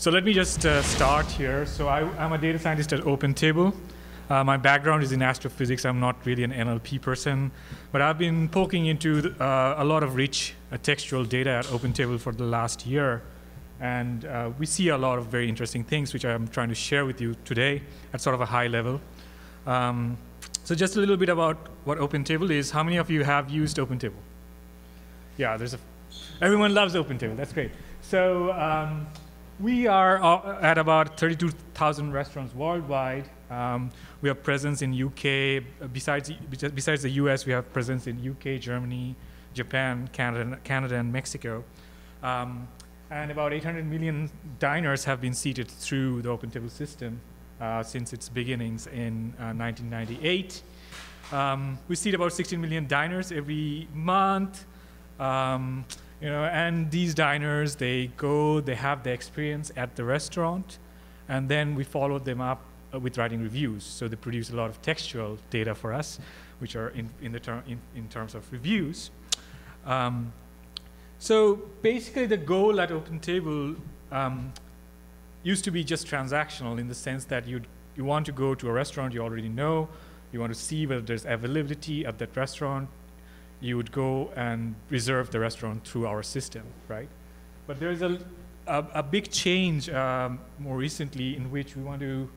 So let me just start here. So I'm a data scientist at OpenTable. My background is in astrophysics. I'm not really an NLP person, but I've been poking into a lot of rich textual data at OpenTable for the last year. And we see a lot of very interesting things, which I'm trying to share with you today at sort of a high level. So just a little bit about what OpenTable is. How many of you have used OpenTable? Yeah, everyone loves OpenTable. That's great. So we are at about 32,000 restaurants worldwide. We have presence in UK. Besides the US, we have presence in UK, Germany, Japan, Canada, and Mexico. And about 800 million diners have been seated through the OpenTable system since its beginnings in 1998. We seat about 16 million diners every month. And these diners, they have the experience at the restaurant, and then we follow them up with writing reviews. So they produce a lot of textual data for us, which are in terms of reviews. So basically, the goal at OpenTable used to be just transactional, in the sense that you want to go to a restaurant you already know, you want to see whether there's availability at that restaurant. You would go and reserve the restaurant through our system, right? But there's a big change more recently, in which we want to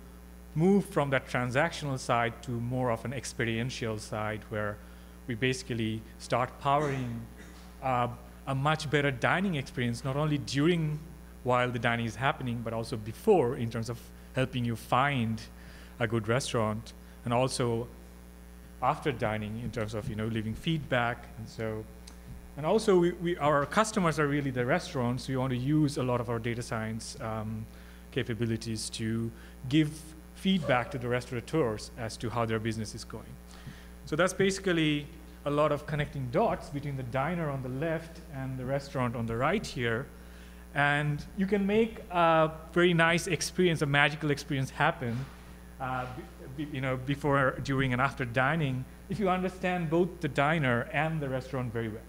move from that transactional side to more of an experiential side, where we basically start powering a much better dining experience, not only while the dining is happening, but also before, in terms of helping you find a good restaurant, and also after dining, in terms of leaving feedback. And also our customers are really the restaurants. So we want to use a lot of our data science capabilities to give feedback to the restaurateurs as to how their business is going. So that's basically a lot of connecting dots between the diner on the left and the restaurant on the right here. And you can make a very nice experience, a magical experience happen before, during, and after dining, if you understand both the diner and the restaurant very well.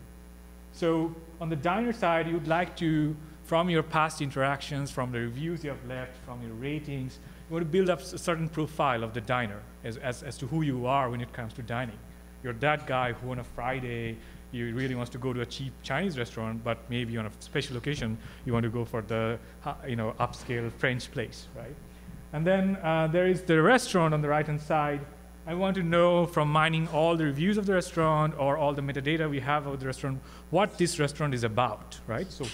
So on the diner side, you'd like to, from your past interactions, from the reviews you have left, from your ratings, you want to build up a certain profile of the diner as to who you are when it comes to dining. You're that guy who on a Friday, you really wants to go to a cheap Chinese restaurant, but maybe on a special occasion, you want to go for the upscale French place, right? And then there is the restaurant on the right-hand side. I want to know, from mining all the reviews of the restaurant or all the metadata we have of the restaurant, what this restaurant is about, right? So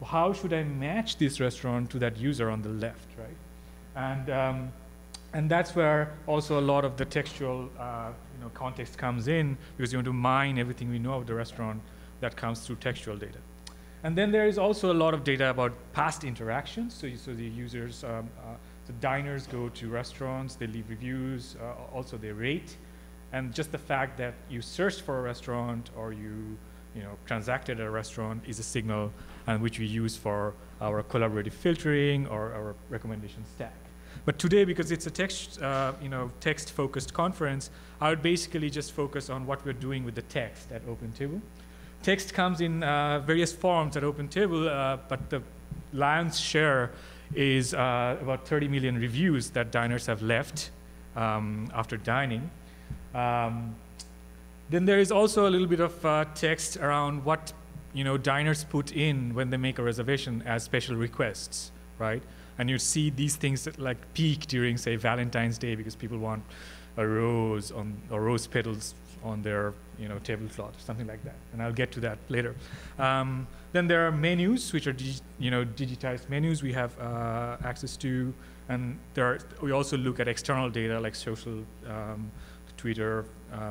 how should I match this restaurant to that user on the left, right? And that's where also a lot of the textual context comes in, because you want to mine everything we know of the restaurant that comes through textual data. And then there is also a lot of data about past interactions. So the users, the diners go to restaurants, they leave reviews, also they rate. And just the fact that you searched for a restaurant or you transacted at a restaurant is a signal, and which we use for our collaborative filtering or our recommendation stack. But today, because it's a text-focused conference, I would basically just focus on what we're doing with the text at OpenTable. Text comes in various forms at OpenTable, but the lion's share is about 30 million reviews that diners have left after dining. Then there is also a little bit of text around what diners put in when they make a reservation as special requests, right? And you see these things that like peak during, say, Valentines Day, because people want a rose or rose petals on their tablecloth or something like that. And I'll get to that later. Then there are menus, which are digitized menus we have access to. And we also look at external data like social, Twitter,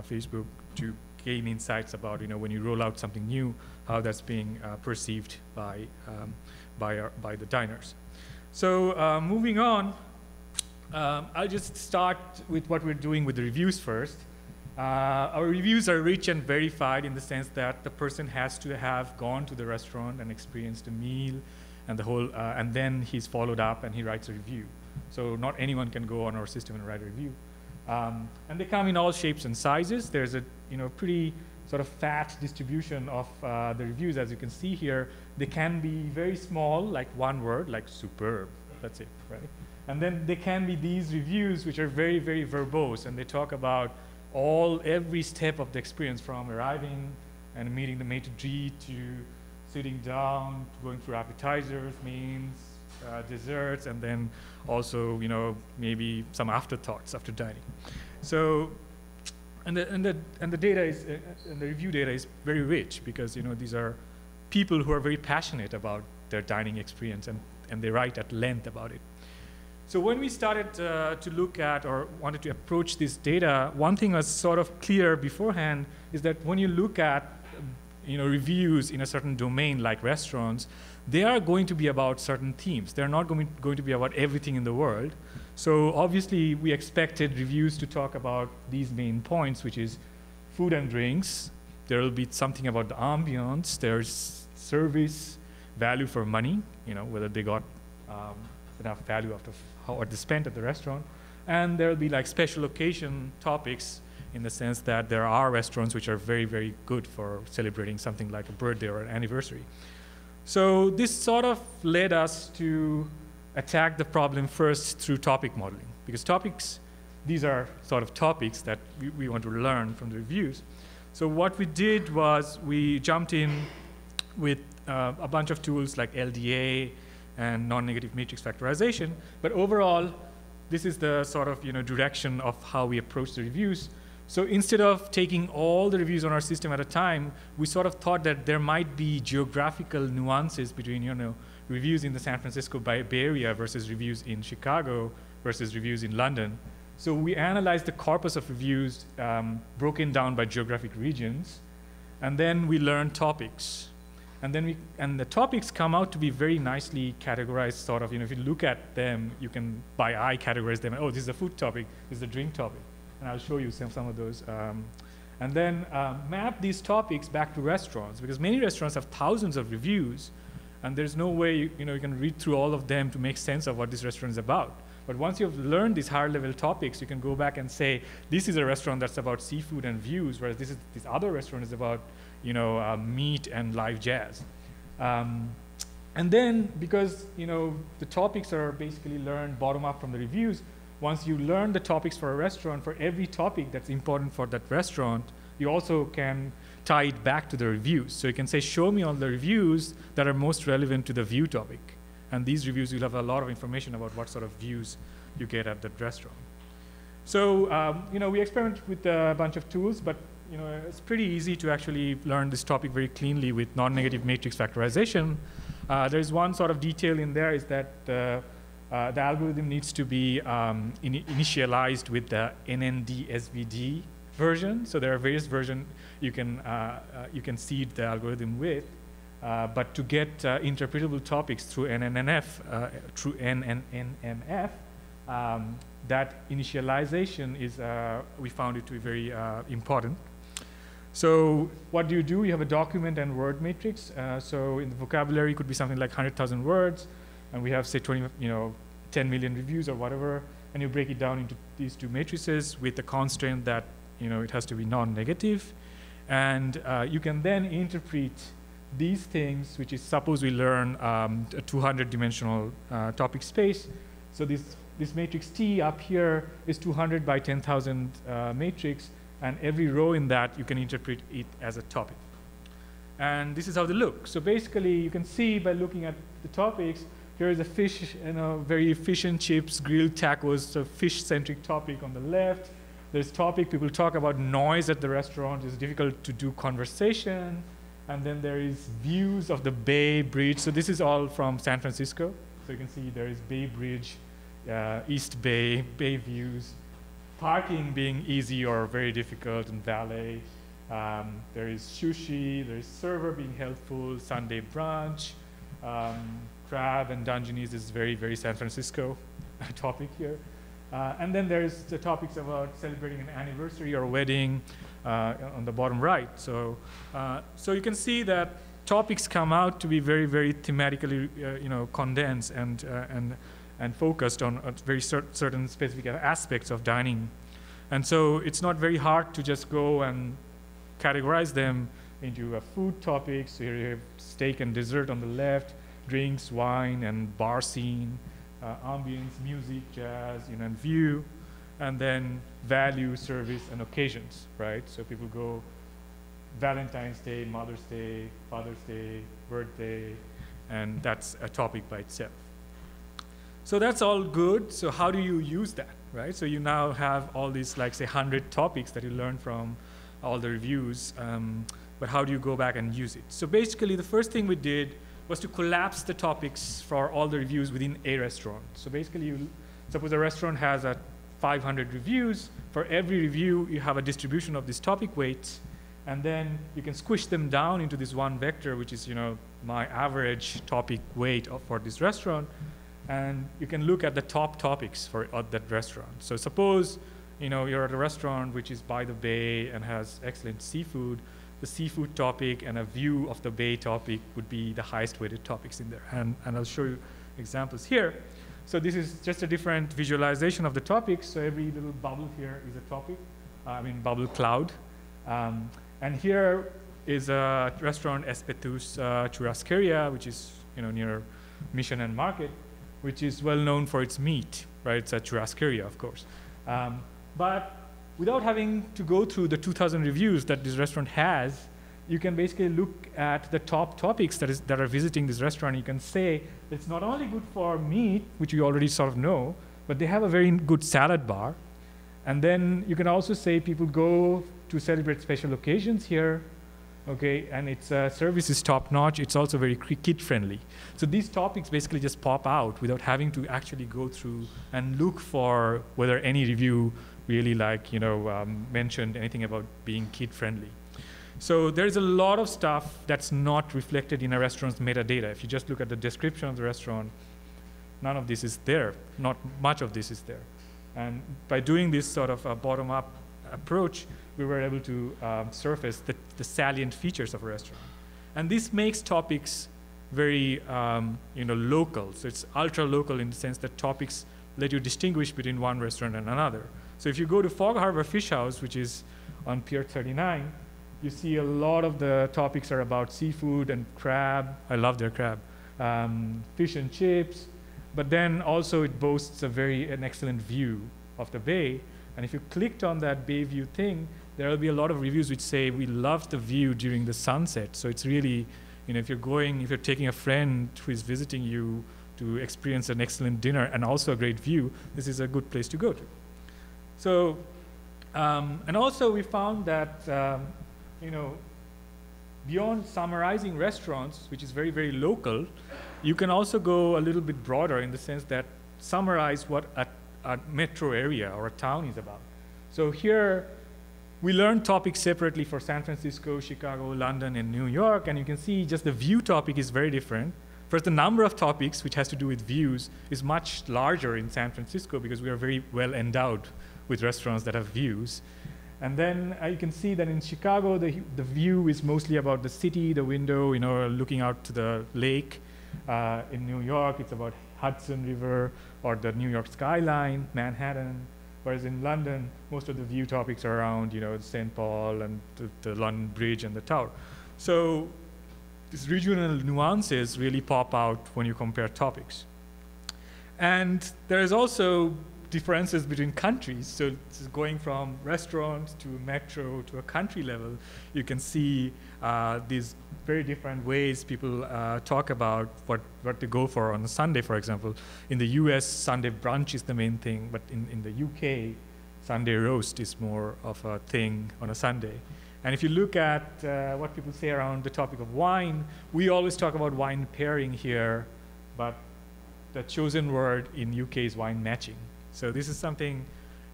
Facebook, to gain insights about when you roll out something new, how that's being perceived by the diners. So moving on, I'll just start with what we're doing with the reviews first. Our reviews are rich and verified, in the sense that the person has to have gone to the restaurant and experienced a meal and the whole, and then he's followed up and he writes a review. So not anyone can go on our system and write a review. And they come in all shapes and sizes. There's a pretty sort of fat distribution of the reviews, as you can see here. They can be very small, like one word, like superb, That's it, right? And then there can be these reviews which are very, very verbose, and they talk about every step of the experience, from arriving and meeting the maitre d' to sitting down, to going through appetizers, mains, desserts, and then also, maybe some afterthoughts after dining. So, and the data is, and the review data is very rich, because these are people who are very passionate about their dining experience, and they write at length about it. So when we started to look at, or wanted to approach this data, one thing was sort of clear beforehand, is that when you look at reviews in a certain domain like restaurants, they are going to be about certain themes. They're not going to be about everything in the world. So obviously we expected reviews to talk about these main points, which is food and drinks. There will be something about the ambience. There's service, value for money, whether they got enough value after what they spent at the restaurant. And there will be like special occasion topics, in the sense that there are restaurants which are very, very good for celebrating something like a birthday or an anniversary. So this sort of led us to attack the problem first through topic modeling, because topics, these are sort of topics that we want to learn from the reviews. So what we did was we jumped in with a bunch of tools like LDA and non-negative matrix factorization, but overall, this is the sort of direction of how we approach the reviews. So instead of taking all the reviews on our system at a time, we sort of thought that there might be geographical nuances between reviews in the San Francisco Bay Area versus reviews in Chicago versus reviews in London. So we analyzed the corpus of reviews broken down by geographic regions, and then we learned topics. And then the topics come out to be very nicely categorized, sort of, if you look at them, you can by eye categorize them. Oh, this is a food topic, this is a drink topic. And I'll show you some of those. And then map these topics back to restaurants, because many restaurants have thousands of reviews, and there's no way you can read through all of them to make sense of what this restaurant is about. But once you've learned these higher level topics, you can go back and say, this is a restaurant that's about seafood and views, whereas this other restaurant is about meat and live jazz. And then, because the topics are basically learned bottom up from the reviews, once you learn the topics for a restaurant, for every topic that's important for that restaurant, you also can tie it back to the reviews. So you can say, show me all the reviews that are most relevant to the view topic. And these reviews will have a lot of information about what sort of views you get at that restaurant. So we experiment with a bunch of tools, but it's pretty easy to actually learn this topic very cleanly with non-negative matrix factorization. There's one sort of detail in there, is that the algorithm needs to be initialized with the NND-SVD version. So there are various versions you can seed the algorithm with. But to get interpretable topics through NNNF, that initialization is, we found it to be very important. So what do? You have a document and word matrix. So in the vocabulary, it could be something like 100,000 words, and we have, say, 10 million reviews or whatever, and you break it down into these two matrices with the constraint that it has to be non-negative, and you can then interpret these things, which is, suppose we learn a 200-dimensional topic space. So this matrix T up here is 200 by 10,000 matrix, and every row in that you can interpret it as a topic. And this is how they look. So basically, you can see by looking at the topics, here is a fish, very fish and chips, grilled tacos, so fish-centric topic on the left. There's topic, people talk about noise at the restaurant. It's difficult to do conversation. And then there is views of the Bay Bridge. So this is all from San Francisco. So you can see there is Bay Bridge, East Bay, Bay views, parking being easy or very difficult, and valet. There is sushi, there is server being helpful, Sunday brunch, crab and Dungeness is very, very San Francisco topic here. And then there's the topics about celebrating an anniversary or wedding on the bottom right. So, so you can see that topics come out to be very, very thematically, condensed and focused on very certain specific aspects of dining. And so it's not very hard to just go and categorize them into a food topics. So here you have steak and dessert on the left, drinks, wine, and bar scene, ambience, music, jazz, and view, and then value, service, and occasions, right? So people go Valentine's Day, Mother's Day, Father's Day, birthday, and that's a topic by itself. So that's all good. So how do you use that, right? So you now have all these, like, say, 100 topics that you learn from all the reviews, but how do you go back and use it? So basically, the first thing we did was to collapse the topics for all the reviews within a restaurant. So basically, suppose a restaurant has 500 reviews. For every review, you have a distribution of these topic weights, and then you can squish them down into this one vector, which is my average topic weight for this restaurant. And you can look at the top topics for that restaurant. So suppose you're at a restaurant which is by the bay and has excellent seafood. The seafood topic and a view of the bay topic would be the highest weighted topics in there. And I'll show you examples here. So this is just a different visualization of the topics. So every little bubble here is a topic, bubble cloud. And here is a restaurant, Espetus Churrasqueria, which is near Mission and Market, which is well known for its meat, right? It's a churrasqueria, of course. But without having to go through the 2,000 reviews that this restaurant has, you can basically look at the top topics that are visiting this restaurant. You can say it's not only good for meat, which you already sort of know, but they have a very good salad bar. And then you can also say people go to celebrate special occasions here, okay, and its service is top-notch. It's also very kid-friendly. So these topics basically just pop out without having to actually go through and look for whether any review really mentioned anything about being kid-friendly. So there's a lot of stuff that's not reflected in a restaurant's metadata. If you just look at the description of the restaurant, none of this is there. Not much of this is there. And by doing this sort of bottom-up approach, we were able to surface the salient features of a restaurant. And this makes topics very local. So it's ultra-local in the sense that topics let you distinguish between one restaurant and another. So if you go to Fog Harbor Fish House, which is on Pier 39, you see a lot of the topics are about seafood and crab. I love their crab. Fish and chips. But then also it boasts an excellent view of the bay. And if you clicked on that bay view thing, there will be a lot of reviews which say, we loved the view during the sunset. So it's really, if you're taking a friend who is visiting you to experience an excellent dinner and also a great view, this is a good place to go to. So, and also we found that, beyond summarizing restaurants, which is very, very local, you can also go a little bit broader in the sense that summarize what a metro area or a town is about. So here, we learned topics separately for San Francisco, Chicago, London, and New York, and you can see just the view topic is very different. First, the number of topics, which has to do with views, is much larger in San Francisco because we are very well endowed with restaurants that have views. And then you can see that in Chicago, the view is mostly about the city, the window, looking out to the lake. In New York, it's about Hudson River or the New York skyline, Manhattan. Whereas in London, most of the view topics are around, St. Paul and the London Bridge and the Tower. So these regional nuances really pop out when you compare topics. And there is also differences between countries. So this is going from restaurants to metro to a country level. You can see these very different ways people talk about what they go for on a Sunday, for example. In the US, Sunday brunch is the main thing, but in the UK, Sunday roast is more of a thing on a Sunday. And if you look at what people say around the topic of wine, we always talk about wine pairing here, but the chosen word in UK is wine matching. So this is something,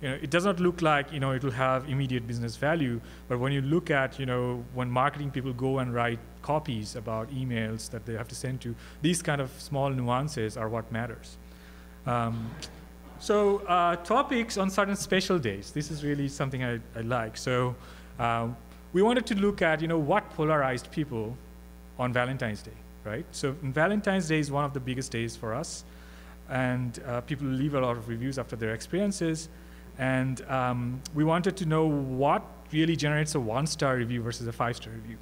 it does not look like, it will have immediate business value, but when you look at, when marketing people go and write copies about emails that they have to send to, these kind of small nuances are what matters. Topics on certain special days. This is really something I like. So we wanted to look at, what polarized people on Valentine's Day, right? So Valentine's Day is one of the biggest days for us. And people leave a lot of reviews after their experiences. And we wanted to know what really generates a 1-star review versus a 5-star review.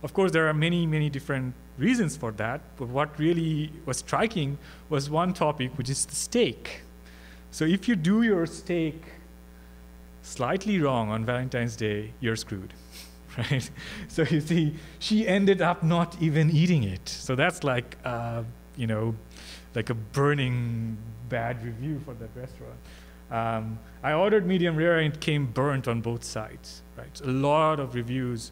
Of course, there are many, many different reasons for that, but what really was striking was one topic, which is the steak. So if you do your steak slightly wrong on Valentine's Day, you're screwed, right? So you see, she ended up not even eating it. So that's like, you know, like a burning bad review for that restaurant. I ordered medium rare and it came burnt on both sides, right? So a lot of reviews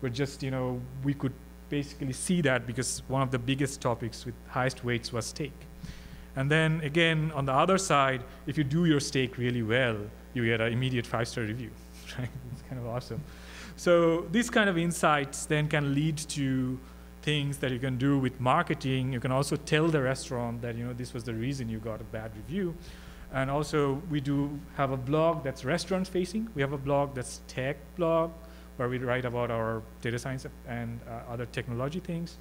were just, you know, we could basically see that because one of the biggest topics with highest weights was steak. And then again, on the other side, if you do your steak really well, you get an immediate 5-star review, right? It's kind of awesome. So these kind of insights then can lead to things that you can do with marketing. You can also tell the restaurant that, you know, this was the reason you got a bad review. And also, we do have a blog that's restaurant facing. We have a blog that's tech blog, where we write about our data science and other technology things.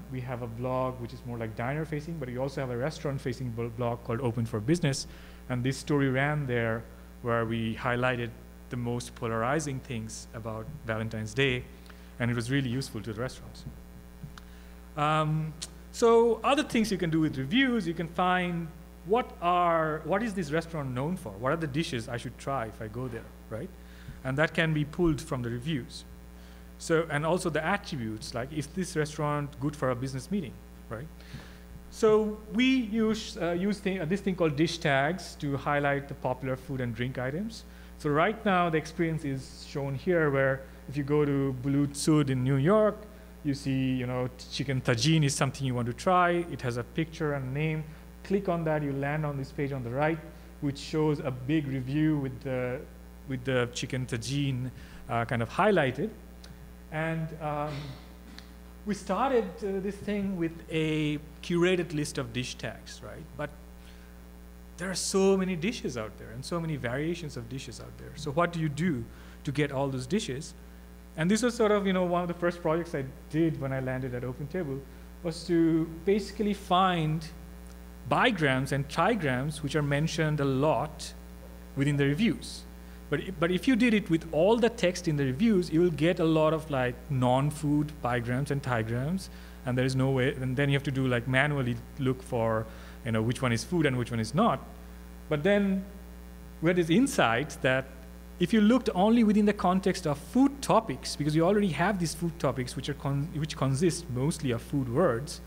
We have a blog which is more like diner facing, but we also have a restaurant facing blog called Open for Business. And this story ran there where we highlighted the most polarizing things about Valentine's Day, and it was really useful to the restaurants. So other things you can do with reviews, you can find what is this restaurant known for? What are the dishes I should try if I go there, right? And that can be pulled from the reviews. So, and also the attributes, like is this restaurant good for a business meeting, right? So we use this thing called dish tags to highlight the popular food and drink items. So right now the experience is shown here, where if you go to Bulut Sud in New York, you see, you know, chicken tagine is something you want to try. It has a picture and name. Click on that, you land on this page on the right, which shows a big review with the chicken tagine kind of highlighted. And we started this thing with a curated list of dish tags, right? But there are so many dishes out there and so many variations of dishes out there. So what do you do to get all those dishes? And this was sort of, you know, one of the first projects I did when I landed at OpenTable, was to basically find bigrams and trigrams which are mentioned a lot within the reviews. But if you did it with all the text in the reviews, you will get a lot of like non-food bigrams and trigrams, and there is no way, and then you have to do like manually look for, you know, which one is food and which one is not. But then we had this insight that if you looked only within the context of food topics, because you already have these food topics which consist mostly of food words,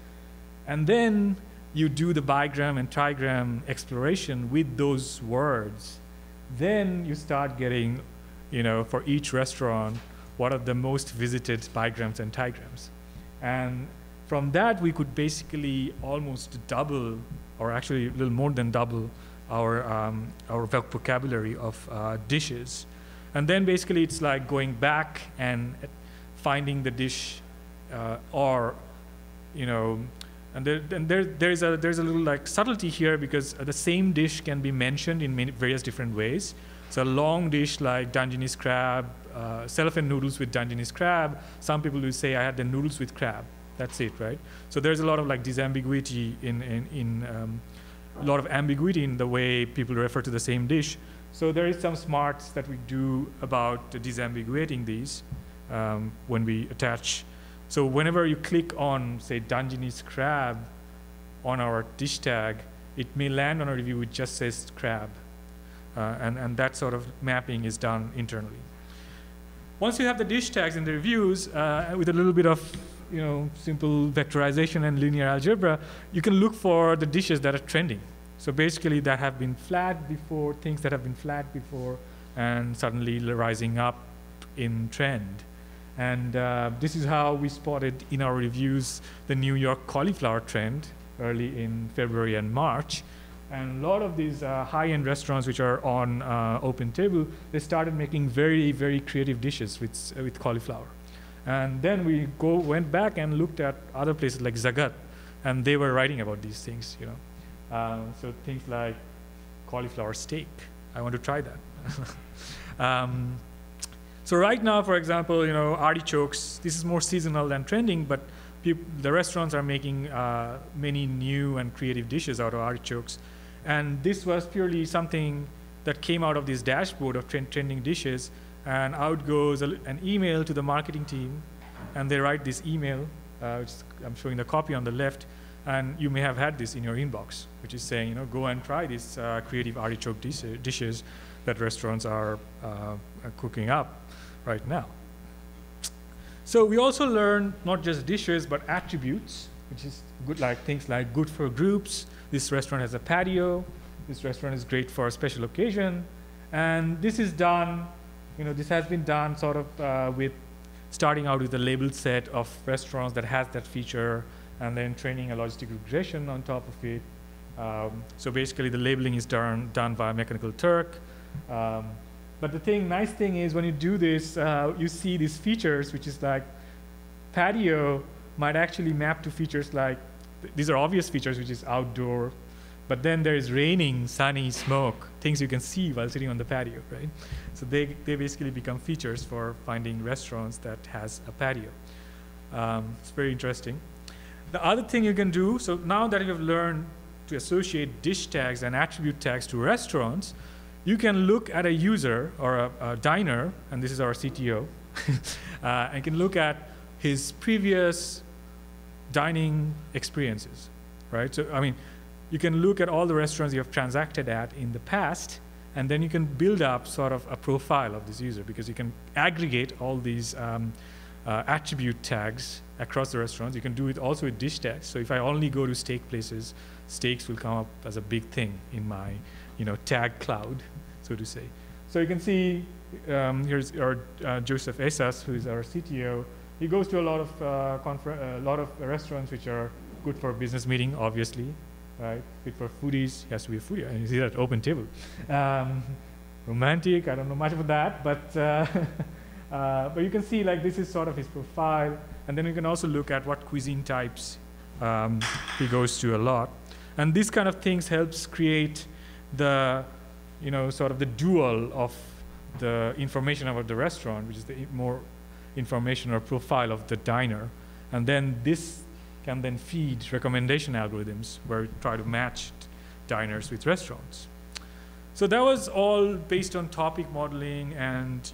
and then you do the bigram and trigram exploration with those words, then you start getting, you know, for each restaurant, what are the most visited bigrams and trigrams. And from that, we could basically almost double, or actually a little more than double, our vocabulary of dishes. And then basically it's like going back and finding the dish, or, you know, and there's a little like subtlety here, because the same dish can be mentioned in various different ways. So a long dish like Dungeness crab, cellophane noodles with Dungeness crab. Some people will say I had the noodles with crab. That's it, right? So there's a lot of like disambiguity a lot of ambiguity in the way people refer to the same dish. So there is some smarts that we do about disambiguating these when we attach. So whenever you click on, say, Dungeness crab on our dish tag, it may land on a review which just says crab. And that sort of mapping is done internally. Once you have the dish tags in the reviews, with a little bit of, you know, simple vectorization and linear algebra, you can look for the dishes that are trending. So basically that have been flagged before, things that have been flagged before, and suddenly rising up in trend. And this is how we spotted in our reviews the New York cauliflower trend early in February and March. And a lot of these high-end restaurants which are on OpenTable, they started making very, very creative dishes with cauliflower. And then we went back and looked at other places like Zagat, and they were writing about these things, you know. So things like cauliflower steak. I want to try that. So right now, for example, you know, artichokes, this is more seasonal than trending, but the restaurants are making many new and creative dishes out of artichokes. And this was purely something that came out of this dashboard of trending dishes. And out goes an email to the marketing team and they write this email, which I'm showing the copy on the left, and you may have had this in your inbox, which is saying, go and try these creative artichoke dishes that restaurants are cooking up right now. So we also learn not just dishes, but attributes, which is good, like things like good for groups. This restaurant has a patio. This restaurant is great for a special occasion. And this is done, this has been done sort of with starting out with a labeled set of restaurants that has that feature, and then training a logistic regression on top of it. So basically the labeling is done by Mechanical Turk. But the nice thing is when you do this, you see these features, which is like patio might actually map to features like, these are obvious features, which is outdoor, but then there is raining, sunny, smoke, things you can see while sitting on the patio, right? So they basically become features for finding restaurants that has a patio. It's very interesting. The other thing you can do, so now that you've learned to associate dish tags and attribute tags to restaurants, you can look at a user or a diner, and this is our CTO, and can look at his previous dining experiences, right? So, I mean, you can look at all the restaurants you have transacted at in the past, and then you can build up sort of a profile of this user, because you can aggregate all these attribute tags across the restaurants. You can do it also with dish tags. So if I only go to steak places, steaks will come up as a big thing in my tag cloud, so to say. So you can see here's our Joseph Esas, who is our CTO. He goes to a lot of restaurants which are good for business meeting, obviously, right? Good for foodies. He has to be a foodie. And you see that OpenTable. Romantic. I don't know much about that, but you can see like this is sort of his profile, and then you can also look at what cuisine types he goes to a lot. And these kind of things helps create the, sort of the dual of the information about the restaurant, which is the more information or profile of the diner. And then this can then feed recommendation algorithms where we try to match diners with restaurants. So that was all based on topic modeling and,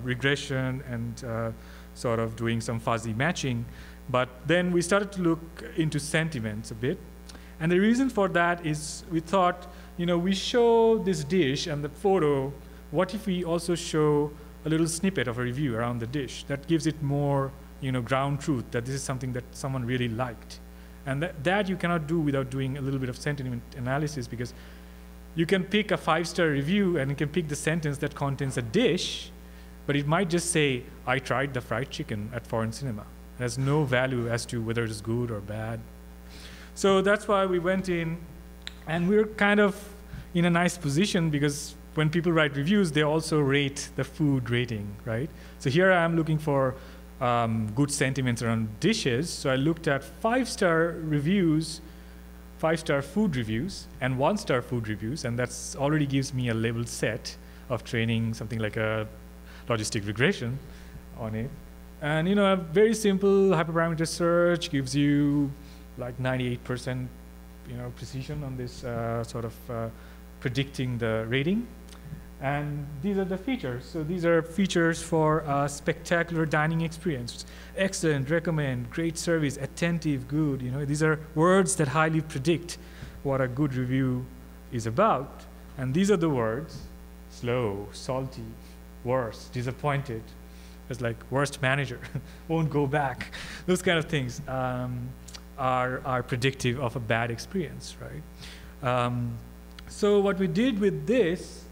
regression and sort of doing some fuzzy matching. But then we started to look into sentiments a bit. And the reason for that is we thought, we show this dish and the photo, what if we also show a little snippet of a review around the dish that gives it more, ground truth that this is something that someone really liked. And that you cannot do without doing a little bit of sentiment analysis, because you can pick a 5-star review and you can pick the sentence that contains a dish, but it might just say, I tried the fried chicken at Foreign Cinema. It has no value as to whether it's good or bad. So that's why we went in, and we're kind of in a nice position, because when people write reviews, they also rate the food rating, right? So here I am looking for good sentiments around dishes. So I looked at 5-star reviews, 5-star food reviews, and 1-star food reviews, and that's already gives me a labeled set of training something like a logistic regression on it. And a very simple hyperparameter search gives you like 98% precision on this sort of predicting the rating. And these are the features. So these are features for a spectacular dining experience. Excellent, recommend, great service, attentive, good. These are words that highly predict what a good review is about. And these are the words: slow, salty, worse, disappointed. It's like worst manager, won't go back. Those kind of things are predictive of a bad experience, right? So what we did with this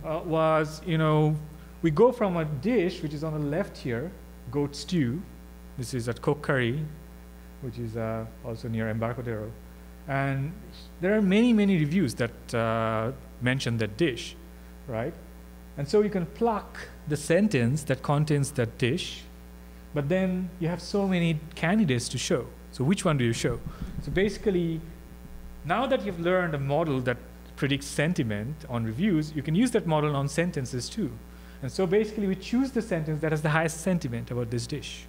was, we go from a dish, which is on the left here, goat stew. This is at Coke Curry, which is also near Embarcadero. And there are many, many reviews that mention that dish, right? And so you can pluck the sentence that contains that dish, but then you have so many candidates to show. So which one do you show? So basically, now that you've learned a model that predicts sentiment on reviews, you can use that model on sentences too. And so basically, we choose the sentence that has the highest sentiment about this dish.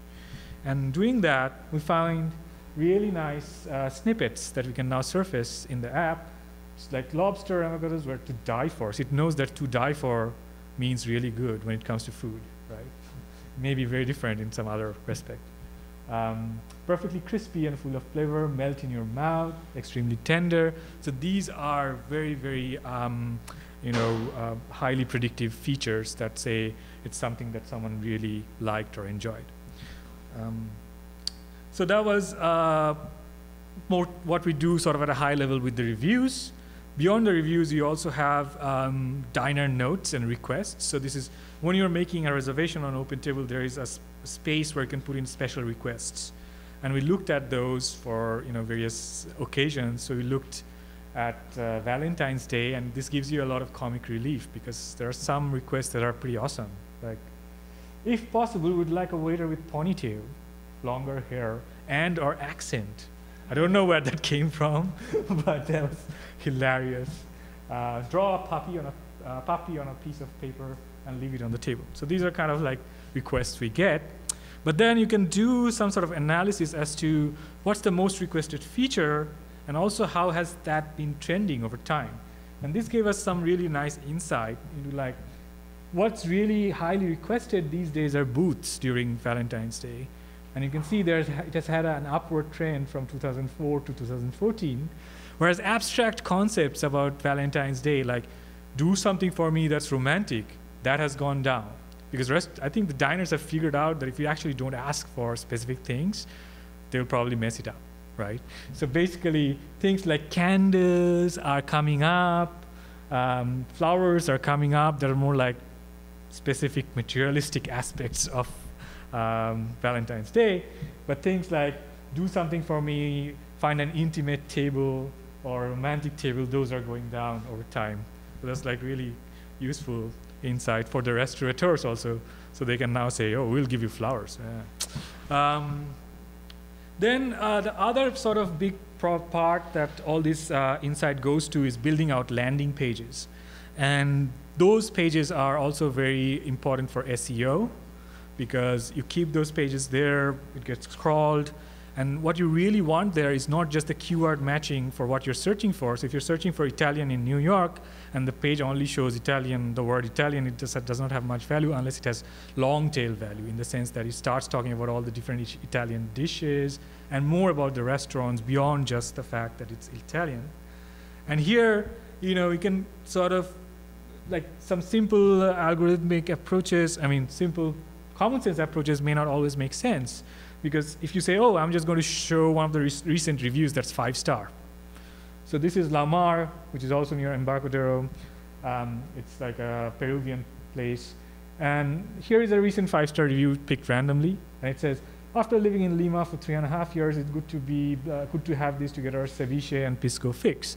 And doing that, we found really nice snippets that we can now surface in the app. It's like lobster avocados were to die for. So it knows that to die for means really good when it comes to food, right? Maybe very different in some other respect. Perfectly crispy and full of flavor, melt in your mouth, extremely tender. So these are very, very highly predictive features that say it's something that someone really liked or enjoyed. So that was more what we do sort of at a high level with the reviews. Beyond the reviews, you also have diner notes and requests. So this is when you're making a reservation on OpenTable, there is a space where you can put in special requests. And we looked at those for various occasions. So we looked at Valentine's Day, and this gives you a lot of comic relief because there are some requests that are pretty awesome. Like, if possible, we'd like a waiter with ponytail, longer hair, and or accent. I don't know where that came from, but that was hilarious. Draw a puppy on a piece of paper and leave it on the table. So these are kind of like requests we get. But then you can do some sort of analysis as to what's the most requested feature, and also how has that been trending over time. And this gave us some really nice insight into like what's really highly requested these days are booths during Valentine's Day. And you can see it has had an upward trend from 2004 to 2014, whereas abstract concepts about Valentine's Day, like do something for me that's romantic, that has gone down. Because I think the diners have figured out that if you actually don't ask for specific things, they'll probably mess it up, right? So basically, things like candles are coming up, flowers are coming up that are more like specific materialistic aspects of Valentine's Day, but things like do something for me, find an intimate table or a romantic table, those are going down over time. So that's like really useful insight for the restaurateurs also, so they can now say, oh, we'll give you flowers. Yeah. Then the other sort of big part that all this insight goes to is building out landing pages. And those pages are also very important for SEO, because you keep those pages there, it gets crawled, and what you really want there is not just the keyword matching for what you're searching for. So if you're searching for Italian in New York, and the page only shows Italian, the word Italian, it just does not have much value unless it has long tail value, in the sense that it starts talking about all the different Italian dishes, and more about the restaurants beyond just the fact that it's Italian. And here, you can sort of, like some simple algorithmic approaches, simple common sense approaches may not always make sense, because if you say, oh, I'm just going to show one of the recent reviews that's 5-star. So this is La Mar, which is also near Embarcadero. It's like a Peruvian place. And here is a recent 5-star review picked randomly. And it says, after living in Lima for 3.5 years, it's good to have this together, ceviche and pisco fix.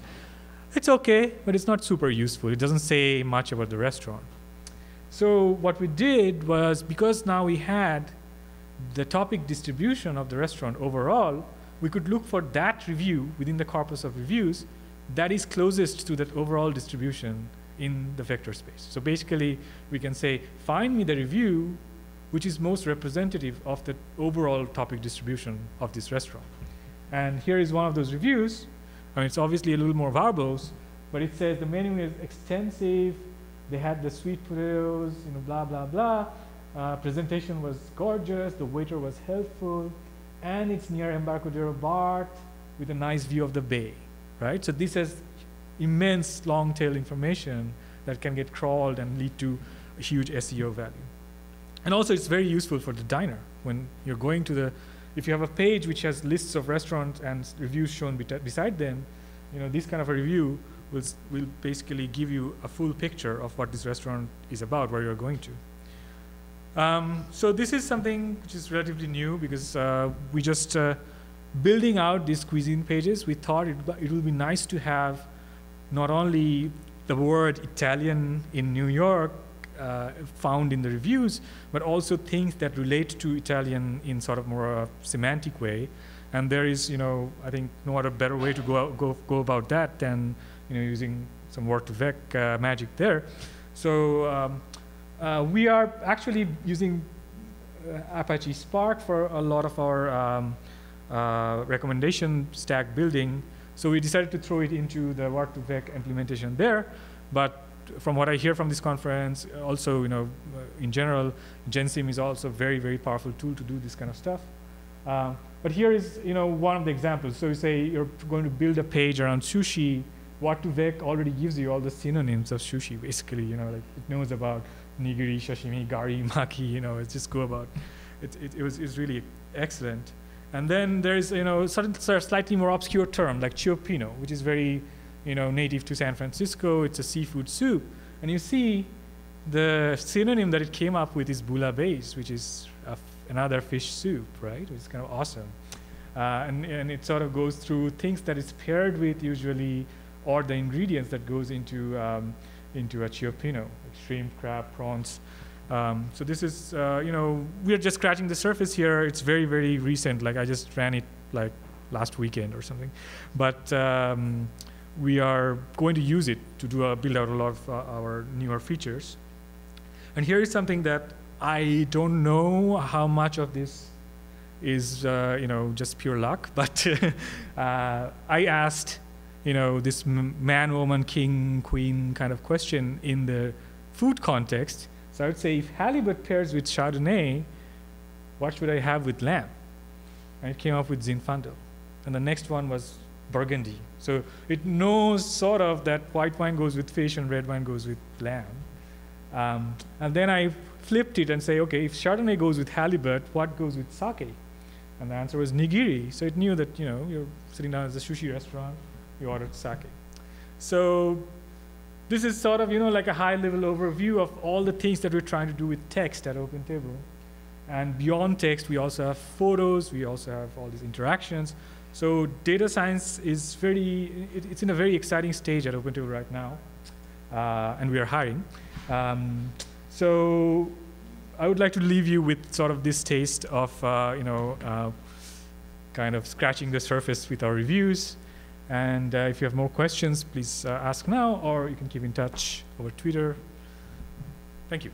It's okay, but it's not super useful. It doesn't say much about the restaurant. So what we did was, because now we had the topic distribution of the restaurant overall, we could look for that review within the corpus of reviews that is closest to that overall distribution in the vector space. So basically, we can say, find me the review which is most representative of the overall topic distribution of this restaurant. And here is one of those reviews. It's obviously a little more verbose, but it says the menu is extensive, they had the sweet potatoes, blah, blah, blah. Presentation was gorgeous, the waiter was helpful, and it's near Embarcadero BART with a nice view of the bay, right? So this has immense long tail information that can get crawled and lead to a huge SEO value. And also it's very useful for the diner. When you're going to if you have a page which has lists of restaurants and reviews shown beside them, this kind of a review will basically give you a full picture of what this restaurant is about, where you're going to. So this is something which is relatively new, because we just building out these cuisine pages, we thought it would be nice to have not only the word Italian in New York found in the reviews, but also things that relate to Italian in sort of more semantic way. And there is, I think no other better way to go about that than using some word2vec magic there. So we are actually using Apache Spark for a lot of our recommendation stack building. So we decided to throw it into the word2vec implementation there. But from what I hear from this conference, also, in general, GenSim is also a very, very powerful tool to do this kind of stuff. But here is one of the examples. So you say you're going to build a page around sushi. What2Vec already gives you all the synonyms of sushi, basically. Like it knows about nigiri, sashimi, gari, maki. It's just go about. It's really excellent. And then there's slightly more obscure term like cioppino, which is very native to San Francisco. It's a seafood soup, and you see the synonym that it came up with is bouillabaisse, which is another fish soup, right? It's kind of awesome, and it sort of goes through things that it's paired with usually, or the ingredients that goes into a cioppino, like shrimp, crab, prawns. So this is, we're just scratching the surface here. It's very, very recent. Like I just ran it like last weekend or something. But we are going to use it to build out a lot of our newer features. And here is something that I don't know how much of this is, just pure luck. But I asked, this man, woman, king, queen kind of question in the food context. So I would say if halibut pairs with Chardonnay, what should I have with lamb? And it came up with Zinfandel. And the next one was Burgundy. So it knows sort of that white wine goes with fish and red wine goes with lamb. And then I flipped it and say, okay, if Chardonnay goes with halibut, what goes with sake? And the answer was nigiri. So it knew that, you're sitting down at a sushi restaurant, you ordered sake. So this is sort of, like a high-level overview of all the things that we're trying to do with text at OpenTable. And beyond text, we also have photos. We also have all these interactions. So data science is it's in a very exciting stage at OpenTable right now. And we are hiring. So I would like to leave you with sort of this taste of, kind of scratching the surface with our reviews. And if you have more questions, please ask now, or you can keep in touch over Twitter. Thank you.